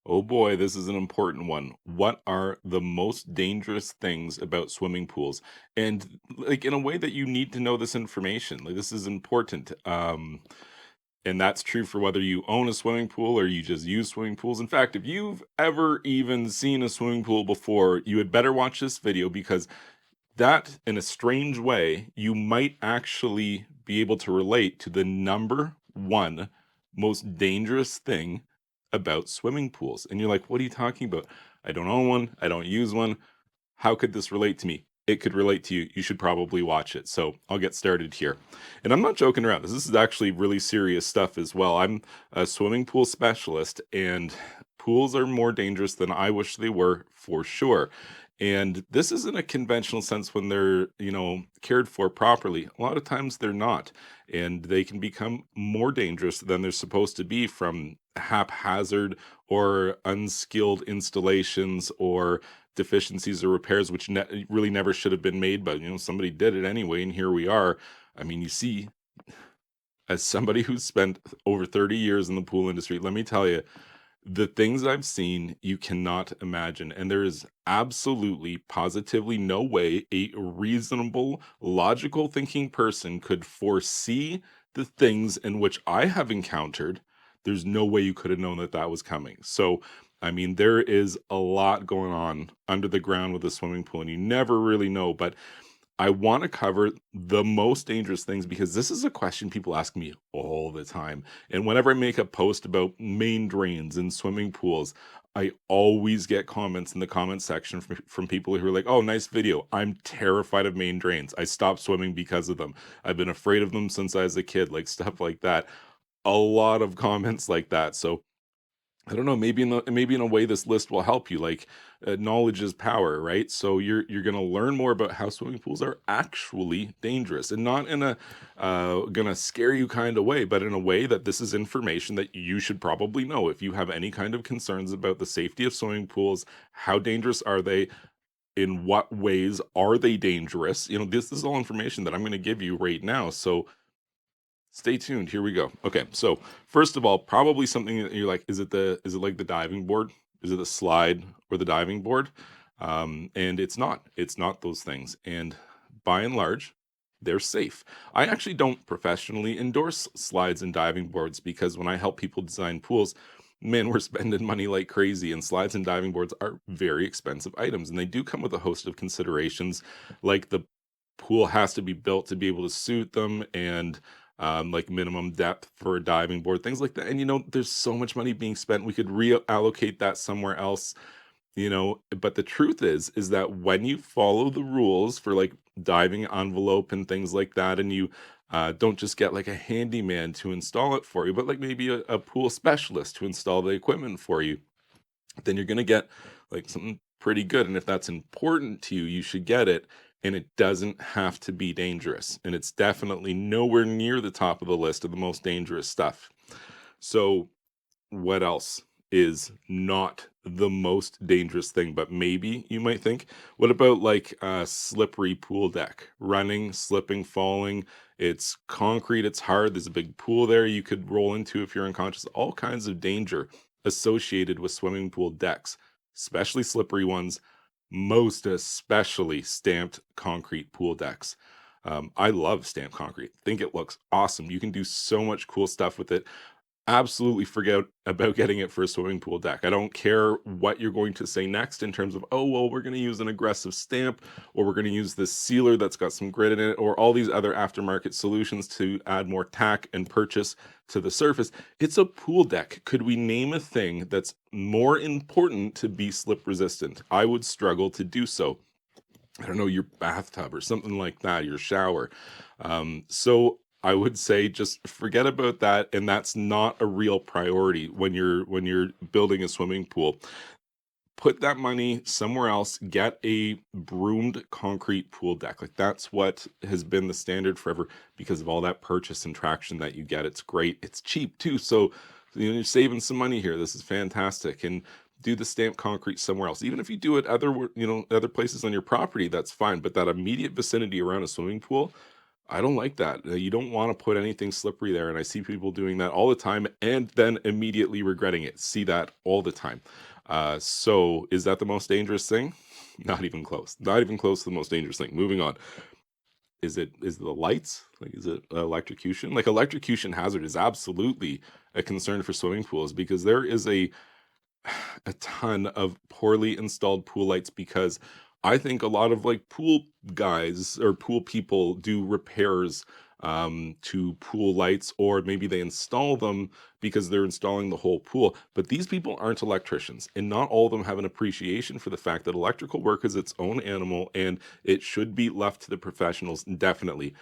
Oh boy, this is an important one. What are the most dangerous things about swimming pools? And like in a way that you need to know this information. Like this is important. And that's true for whether you own a swimming pool or you just use swimming pools. In fact, if you've ever even seen a swimming pool before, you had better watch this video because that, in a strange way, you might actually be able to relate to the number one most dangerous thing about swimming pools. And you're like, what are you talking about? I don't own one. I don't use one. How could this relate to me? It could relate to you. You should probably watch it. So I'll get started here. And I'm not joking around. This is actually really serious stuff as well. I'm a swimming pool specialist, and pools are more dangerous than I wish they were for sure. And this isn't a conventional sense when they're, cared for properly. A lot of times they're not. And they can become more dangerous than they're supposed to be from haphazard or unskilled installations or deficiencies or repairs which really never should have been made, but somebody did it anyway, and here we are. I mean, you see, as somebody who's spent over 30 years in the pool industry, let me tell you, the things I've seen, you cannot imagine. And there is absolutely, positively no way a reasonable, logical thinking person could foresee the things in which I have encountered. There's no way you could have known that that was coming. So, I mean, there is a lot going on under the ground with a swimming pool, and you never really know. But I want to cover the most dangerous things because this is a question people ask me all the time. And whenever I make a post about main drains and swimming pools, I always get comments in the comment section from people who are like, oh, nice video. I'm terrified of main drains. I stopped swimming because of them. I've been afraid of them since I was a kid, like stuff like that. A lot of comments like that. So I don't know, maybe in a way this list will help you. Like knowledge is power, right? So you're going to learn more about how swimming pools are actually dangerous, and not in a going to scare you kind of way, but in a way that this is information that you should probably know. If you have any kind of concerns about the safety of swimming pools, how dangerous are they? In what ways are they dangerous? This is all information that I'm going to give you right now. So stay tuned. Here we go. Okay, so first of all, probably something that you're like, is it like the diving board? Is it the slide or the diving board? And it's not. It's not those things. And by and large, they're safe. I actually don't professionally endorse slides and diving boards because when I help people design pools, man, we're spending money like crazy. And slides and diving boards are very expensive items, and they do come with a host of considerations, like the pool has to be built to be able to suit them, and like minimum depth for a diving board, things like that. And there's so much money being spent. We could reallocate that somewhere else. But the truth is that when you follow the rules for like diving envelope and things like that, and you don't just get like a handyman to install it for you, but like maybe a pool specialist to install the equipment for you, then you're going to get like something pretty good. And if that's important to you, you should get it. And it doesn't have to be dangerous. And it's definitely nowhere near the top of the list of the most dangerous stuff. So, what else is not the most dangerous thing, but maybe you might think? What about like a slippery pool deck? Running, slipping, falling. It's concrete, it's hard. There's a big pool there you could roll into if you're unconscious. All kinds of danger associated with swimming pool decks, especially slippery ones, most especially stamped concrete pool decks. I love stamped concrete. Think it looks awesome. You can do so much cool stuff with it. Absolutely forget about getting it for a swimming pool deck. I don't care what you're going to say next in terms of, oh, well, we're going to use an aggressive stamp, or we're going to use this sealer that's got some grit in it, or all these other aftermarket solutions to add more tack and purchase to the surface. It's a pool deck. Could we name a thing that's more important to be slip resistant? I would struggle to do so. I don't know, your bathtub or something like that, your shower. So I would say just forget about that, and that's not a real priority when you're building a swimming pool. Put that money somewhere else. Get a broomed concrete pool deck. Like that's what has been the standard forever because of all that purchase and traction that you get. It's great. It's cheap too. So you're saving some money here. This is fantastic. And do the stamped concrete somewhere else. Even if you do it other places on your property, that's fine. But that immediate vicinity around a swimming pool, I don't like that. You don't want to put anything slippery there, and I see people doing that all the time and then immediately regretting it. See that all the time. So is that the most dangerous thing? Not even close. Not even close to the most dangerous thing. Moving on. Is it the lights? Like, is it electrocution? Like, electrocution hazard is absolutely a concern for swimming pools because there is a ton of poorly installed pool lights because I think a lot of like pool guys or pool people do repairs to pool lights, or maybe they install them because they're installing the whole pool. But these people aren't electricians, and not all of them have an appreciation for the fact that electrical work is its own animal and it should be left to the professionals indefinitely.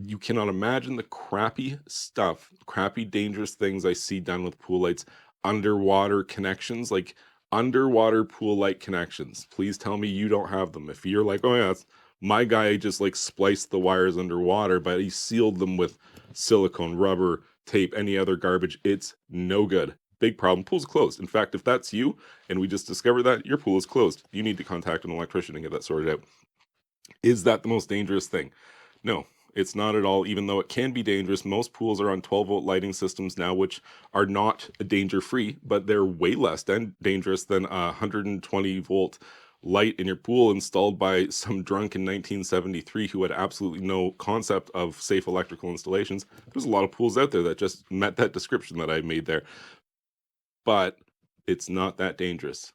You cannot imagine the crappy stuff, crappy, dangerous things I see done with pool lights, underwater connections, like underwater pool light connections. Please tell me you don't have them. If you're like, oh yeah, my guy just like spliced the wires underwater, but he sealed them with silicone, rubber, tape, any other garbage, it's no good. Big problem. Pool's closed. In fact, if that's you and we just discovered that, your pool is closed. You need to contact an electrician and get that sorted out. Is that the most dangerous thing? No, it's not at all, even though it can be dangerous. Most pools are on 12-volt lighting systems now, which are not danger free, but they're way less dangerous than a 120-volt light in your pool installed by some drunk in 1973 who had absolutely no concept of safe electrical installations. There's a lot of pools out there that just met that description that I made there, but it's not that dangerous.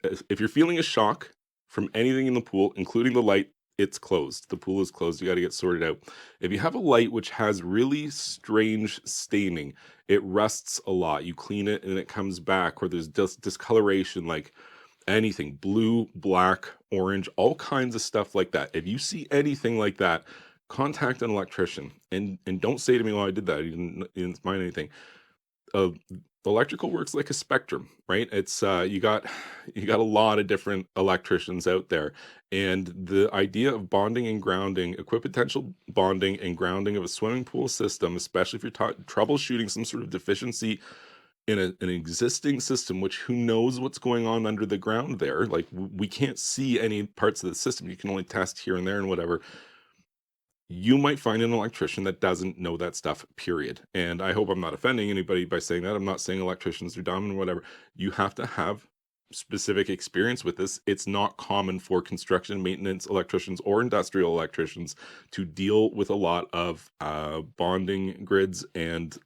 If you're feeling a shock from anything in the pool, including the light, it's closed. The pool is closed. You got to get sorted out. If you have a light which has really strange staining, it rusts a lot. You clean it and it comes back, or there's discoloration, like anything blue, black, orange, all kinds of stuff like that. If you see anything like that, contact an electrician and don't say to me, "Well, I did that. You didn't find anything." uh, Electrical works like a spectrum, right? It's you got a lot of different electricians out there, and the idea of bonding and grounding, equipotential bonding and grounding of a swimming pool system, especially if you're troubleshooting some sort of deficiency in an existing system, which who knows what's going on under the ground there? Like we can't see any parts of the system. You can only test here and there and whatever. You might find an electrician that doesn't know that stuff, period. And I hope I'm not offending anybody by saying that. I'm not saying electricians are dumb and whatever. You have to have specific experience with this. It's not common for construction maintenance electricians or industrial electricians to deal with a lot of bonding grids and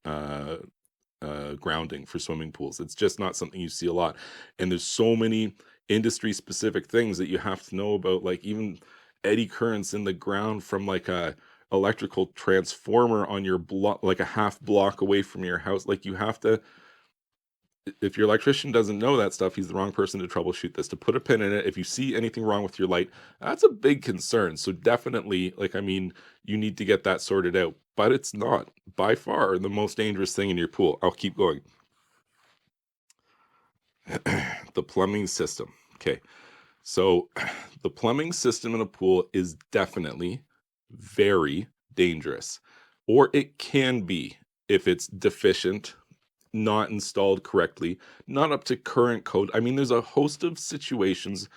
grounding for swimming pools. It's just not something you see a lot. And there's so many industry specific things that you have to know about, like even eddy currents in the ground from like a electrical transformer on your block, like a half block away from your house. Like you have to, if your electrician doesn't know that stuff, he's the wrong person to troubleshoot this. To put a pin in it, if you see anything wrong with your light, that's a big concern. So definitely, like, I mean, you need to get that sorted out, but it's not by far the most dangerous thing in your pool. I'll keep going. The plumbing system. Okay. So the plumbing system in a pool is definitely very dangerous, or it can be if it's deficient, not installed correctly, not up to current code. I mean, there's a host of situations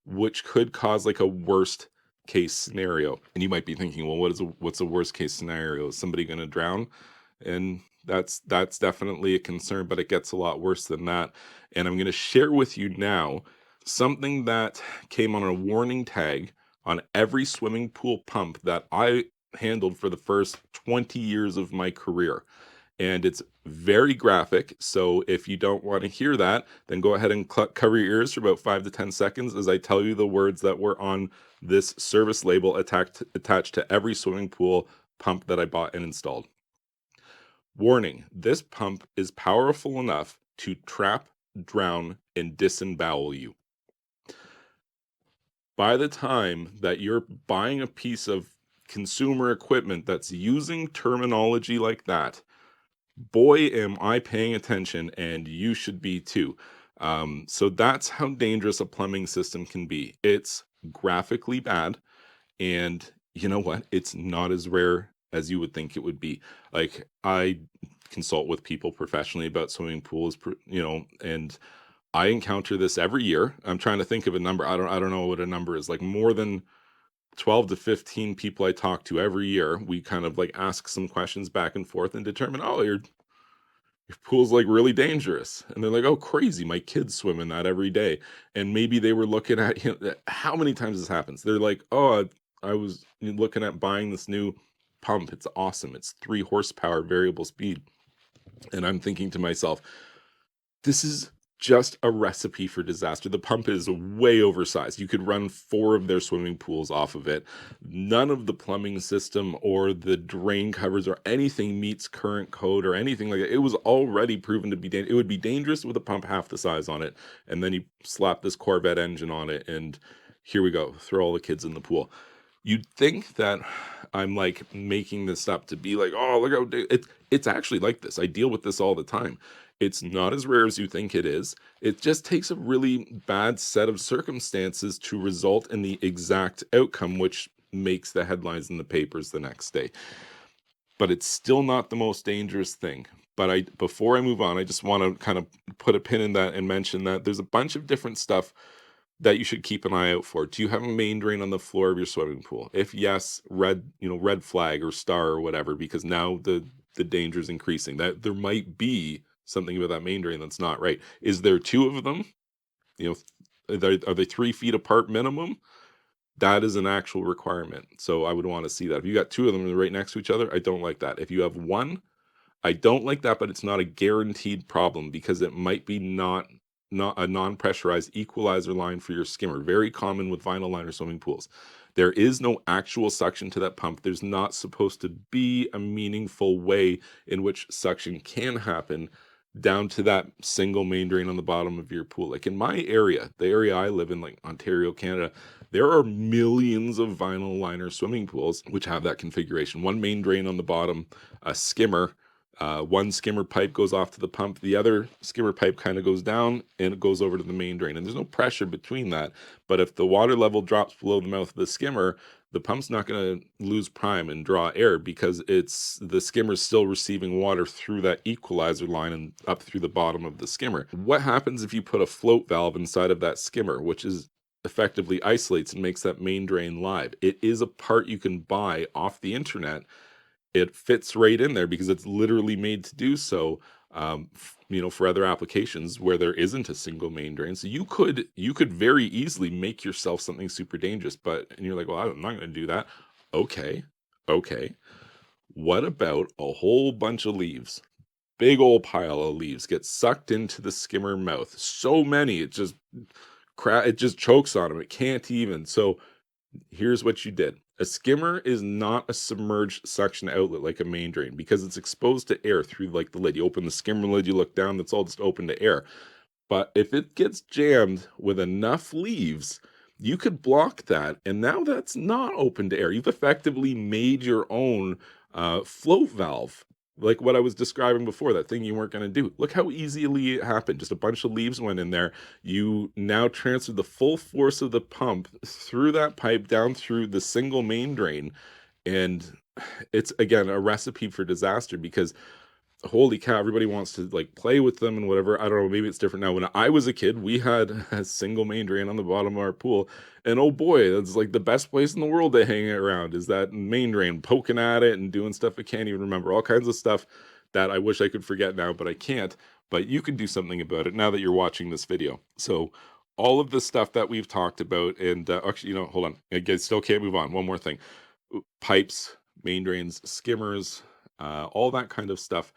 which could cause like a worst case scenario. And you might be thinking, well, what's a worst case scenario? Is somebody going to drown? And that's definitely a concern, but it gets a lot worse than that. And I'm going to share with you now something that came on a warning tag on every swimming pool pump that I handled for the first 20 years of my career. And it's very graphic. So if you don't want to hear that, then go ahead and cover your ears for about 5 to 10 seconds as I tell you the words that were on this service label attached to every swimming pool pump that I bought and installed. Warning, this pump is powerful enough to trap, drown, and disembowel you. By the time that you're buying a piece of consumer equipment that's using terminology like that, boy, am I paying attention, and you should be too. So that's how dangerous a plumbing system can be. It's graphically bad, and you know what? It's not as rare as you would think it would be. Like I consult with people professionally about swimming pools, and I encounter this every year. I'm trying to think of a number. I don't know what a number is. Like more than 12 to 15 people I talk to every year, we kind of like ask some questions back and forth and determine, oh, your pool's like really dangerous. And they're like, oh, crazy. My kids swim in that every day. And maybe they were looking at, how many times this happens? They're like, oh, I was looking at buying this new pump. It's awesome. It's 3 horsepower variable speed. And I'm thinking to myself, this is just a recipe for disaster. The pump is way oversized. You could run 4 of their swimming pools off of it. None of the plumbing system or the drain covers or anything meets current code or anything like that. It was already proven to be it would be dangerous with a pump half the size on it. And then you slap this Corvette engine on it, and here we go. Throw all the kids in the pool. You'd think that I'm like making this up to be like, oh, look how it's actually like this. I deal with this all the time. It's not as rare as you think it is. It just takes a really bad set of circumstances to result in the exact outcome, which makes the headlines in the papers the next day. But it's still not the most dangerous thing. But before I move on, I just want to kind of put a pin in that and mention that there's a bunch of different stuff that you should keep an eye out for. Do you have a main drain on the floor of your swimming pool? If yes, red flag or star or whatever, because now the danger is increasing. That there might be something about that main drain that's not right. Is there 2 of them? You know, are they 3 feet apart minimum? That is an actual requirement. So I would want to see that. If you got 2 of them right next to each other, I don't like that. If you have 1, I don't like that, but it's not a guaranteed problem because it might be not a non-pressurized equalizer line for your skimmer. Very common with vinyl liner swimming pools. There is no actual suction to that pump. There's not supposed to be a meaningful way in which suction can happen down to that single main drain on the bottom of your pool. Like in my area, the area I live in, like Ontario, Canada, there are millions of vinyl liner swimming pools which have that configuration. One main drain on the bottom, a skimmer, one skimmer pipe goes off to the pump, the other skimmer pipe kind of goes down and it goes over to the main drain. And there's no pressure between that. But if the water level drops below the mouth of the skimmer, the pump's not going to lose prime and draw air because it's the skimmer's still receiving water through that equalizer line and up through the bottom of the skimmer. What happens if you put a float valve inside of that skimmer, which is effectively isolates and makes that main drain live? It is a part you can buy off the internet. It fits right in there because it's literally made to do so. For other applications where there isn't a single main drain, so you could very easily make yourself something super dangerous. And you're like, well, I'm not going to do that. Okay, okay. What about a whole bunch of leaves? Big old pile of leaves get sucked into the skimmer mouth. So many, it just chokes on them. It can't even. So here's what you did. A skimmer is not a submerged suction outlet like a main drain because it's exposed to air through like the lid. You open the skimmer lid, you look down, that's all just open to air. But if it gets jammed with enough leaves, you could block that. And now that's not open to air. You've effectively made your own float valve. Like what I was describing before, that thing you weren't going to do. Look how easily it happened. Just a bunch of leaves went in there. You now transferred the full force of the pump through that pipe down through the single main drain. And it's, again, a recipe for disaster because holy cow, everybody wants to like play with them and whatever. I don't know, maybe it's different now. When I was a kid, we had a single main drain on the bottom of our pool. And oh boy, that's like the best place in the world to hang it around is that main drain, poking at it and doing stuff I can't even remember. All kinds of stuff that I wish I could forget now, but I can't. But you can do something about it now that you're watching this video. So all of the stuff that we've talked about, and actually, hold on. I still can't move on. One more thing. Pipes, main drains, skimmers, all that kind of stuff.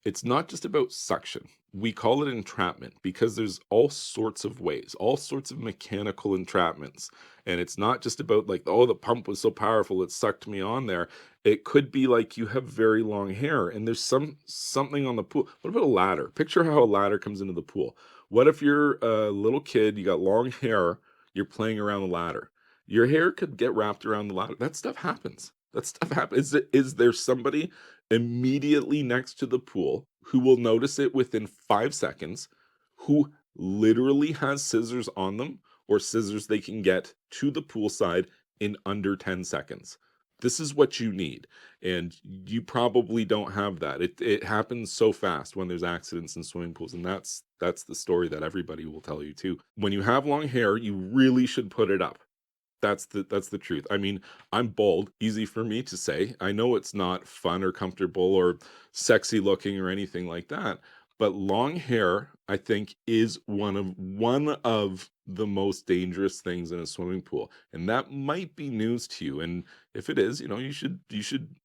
It's not just about suction. We call it entrapment because there's all sorts of ways, all sorts of mechanical entrapments. And it's not just about like, oh, the pump was so powerful it sucked me on there. It could be like you have very long hair and there's something on the pool. What about a ladder? Picture how a ladder comes into the pool. What if you're a little kid, you got long hair, you're playing around the ladder? Your hair could get wrapped around the ladder. That stuff happens. That stuff happens. Is there somebody immediately next to the pool who will notice it within 5 seconds, who literally has scissors on them or scissors they can get to the poolside in under 10 seconds? This is what you need. And you probably don't have that. It happens so fast when there's accidents in swimming pools. And that's the story that everybody will tell you too. When you have long hair, you really should put it up. That's the truth. I mean, I'm bald, easy for me to say. I know it's not fun or comfortable or sexy looking or anything like that, but long hair, I think, is one of the most dangerous things in a swimming pool. And that might be news to you. And if it is, you should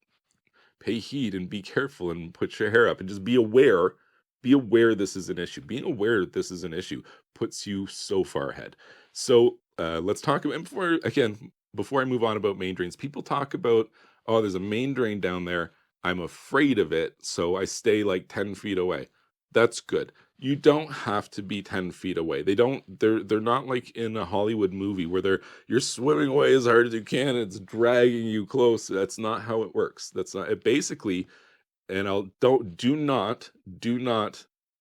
pay heed and be careful and put your hair up and just be aware this is an issue. Being aware that this is an issue puts you so far ahead. So let's talk about, and before I move on about main drains, people talk about, oh, there's a main drain down there, I'm afraid of it, so I stay like 10 feet away. That's good. You don't have to be 10 feet away. They're not like in a Hollywood movie where you're swimming away as hard as you can, and it's dragging you close. That's not how it works. That's not it. Basically, and I'll don't do not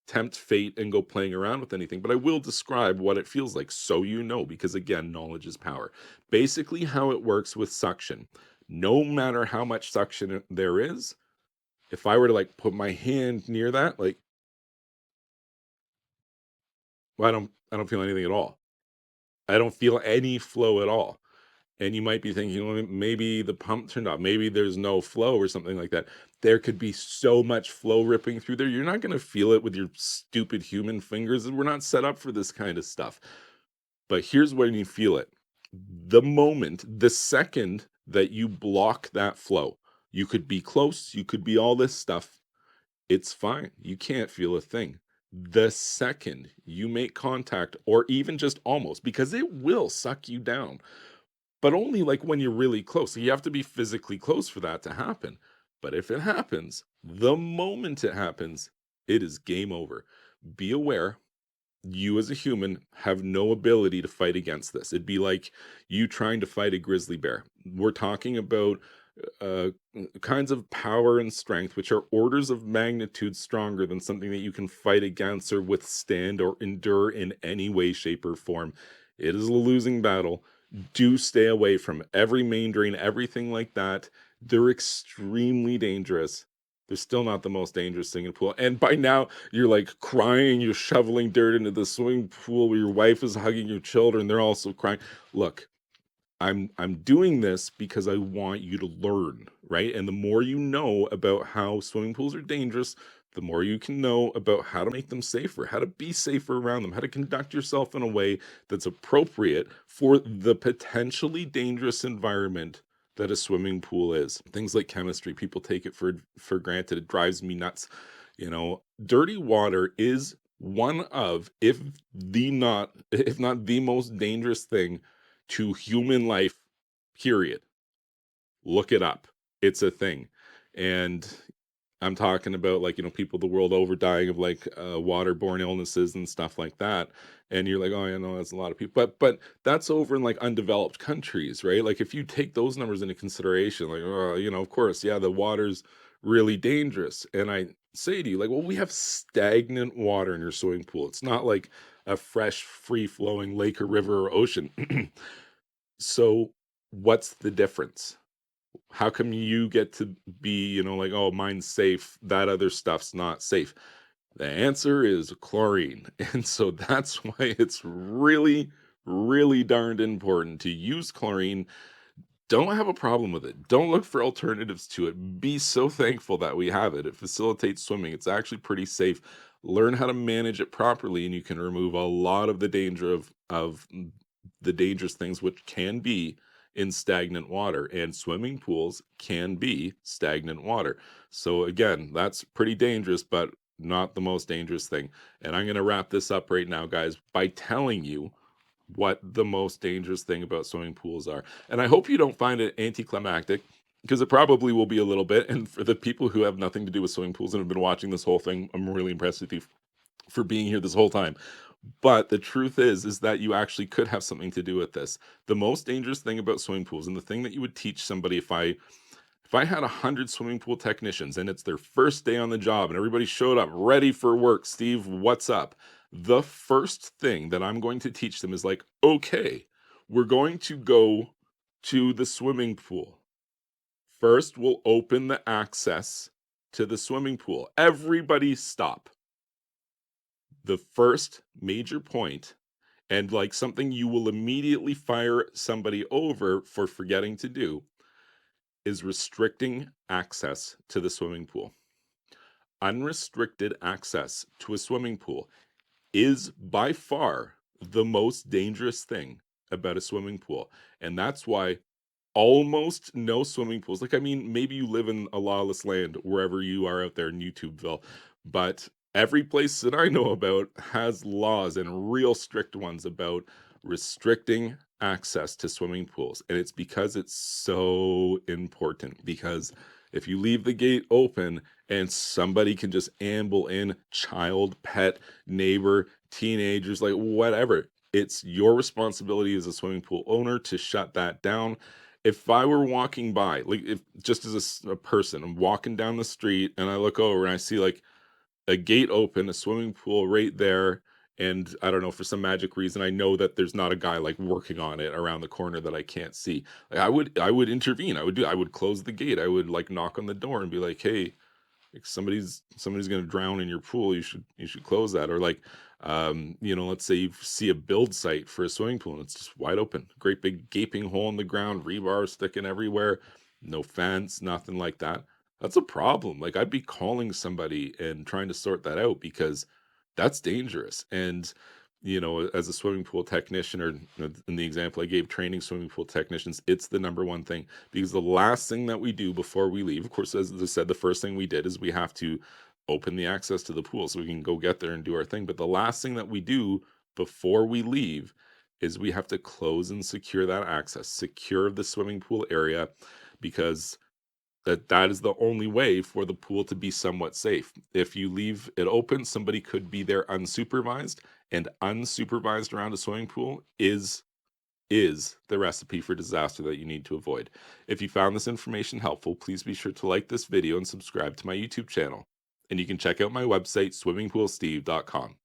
tempt fate and go playing around with anything, but I will describe what it feels like so you know, because again, knowledge is power. Basically, how it works with suction. No matter how much suction there is, if I were to like put my hand near that, like, well, I don't feel anything at all. I don't feel any flow at all. And you might be thinking, well, maybe the pump turned off, maybe there's no flow or something like that. There could be so much flow ripping through there. You're not going to feel it with your stupid human fingers. We're not set up for this kind of stuff. But here's when you feel it. The second that you block that flow, you could be close, you could be all this stuff. It's fine. You can't feel a thing. The second you make contact, or even just almost, because it will suck you down, but only like when you're really close. So you have to be physically close for that to happen. But if it happens, the moment it happens, it is game over. Be aware, you as a human have no ability to fight against this. It'd be like you trying to fight a grizzly bear. We're talking about uh, kinds of power and strength, which are orders of magnitude stronger than something that you can fight against or withstand or endure in any way, shape, or form. It is a losing battle. Do stay away from every main drain, everything like that. They're extremely dangerous. They're still not the most dangerous thing in a pool. And by now, you're like crying, you're shoveling dirt into the swimming pool where your wife is hugging your children. They're also crying. Look, I'm doing this because I want you to learn, right? And the more you know about how swimming pools are dangerous, the more you can know about how to make them safer, how to be safer around them, how to conduct yourself in a way that's appropriate for the potentially dangerous environment that a swimming pool is. Things like chemistry, people take it for granted. It drives me nuts. Dirty water is one of, if not the most dangerous thing to human life, period. Look it up. It's a thing. And I'm talking about, like, people the world over dying of like waterborne illnesses and stuff like that. And you're like, oh, yeah, no, that's a lot of people. But that's over in like undeveloped countries, right? Like if you take those numbers into consideration, like, of course, yeah, the water's really dangerous. And I say to you, like, well, we have stagnant water in your swimming pool. It's not like a fresh, free flowing lake or river or ocean. So what's the difference? How come you get to be, like, oh, mine's safe, that other stuff's not safe? The answer is chlorine. And so that's why it's really, really darned important to use chlorine. Don't have a problem with it. Don't look for alternatives to it. Be so thankful that we have it. It facilitates swimming. It's actually pretty safe. Learn how to manage it properly, and you can remove a lot of the danger of the dangerous things which can be in stagnant water. And swimming pools can be stagnant water. So again, that's pretty dangerous, but not the most dangerous thing. And I'm going to wrap this up right now, guys, by telling you what the most dangerous thing about swimming pools are. And I hope you don't find it anticlimactic, because it probably will be a little bit. And for the people who have nothing to do with swimming pools and have been watching this whole thing, I'm really impressed with you for being here this whole time. But the truth is that you actually could have something to do with this. The most dangerous thing about swimming pools, and the thing that you would teach somebody, if I had 100 swimming pool technicians and it's their first day on the job and everybody showed up ready for work, Steve, what's up? The first thing that I'm going to teach them is like, okay, we're going to go to the swimming pool. First, we'll open the access to the swimming pool. Everybody stop. The first major point And like something you will immediately fire somebody over for forgetting to do is restricting access to the swimming pool. Unrestricted access to a swimming pool is by far the most dangerous thing about a swimming pool. And that's why almost no swimming pools. Like, I mean, maybe you live in a lawless land wherever you are out there in YouTubeville, but every place that I know about has laws and real strict ones about restricting access to swimming pools. And it's because it's so important. Because if you leave the gate open and somebody can just amble in, child, pet, neighbor, teenagers, like whatever, it's your responsibility as a swimming pool owner to shut that down. If I were walking by, like if just as a person, I'm walking down the street and I look over and I see like a gate open, a swimming pool right there, and I don't know, for some magic reason, I know that there's not a guy like working on it around the corner that I can't see. Like, I would intervene. I would close the gate. I would like knock on the door and be like, "Hey, like somebody's gonna drown in your pool, you should close that." Or like, let's say you see a build site for a swimming pool and it's just wide open, great big gaping hole in the ground, rebar sticking everywhere, no fence, nothing like that. That's a problem. Like, I'd be calling somebody and trying to sort that out because that's dangerous. And as a swimming pool technician, or in the example I gave, training swimming pool technicians, it's the number one thing, because the last thing that we do before we leave, of course, as I said, the first thing we did is we have to open the access to the pool so we can go get there and do our thing. But the last thing that we do before we leave is we have to close and secure that access, secure the swimming pool area, because that is the only way for the pool to be somewhat safe. If you leave it open, somebody could be there unsupervised, and unsupervised around a swimming pool is the recipe for disaster that you need to avoid. If you found this information helpful, please be sure to like this video and subscribe to my YouTube channel. And you can check out my website, swimmingpoolsteve.com.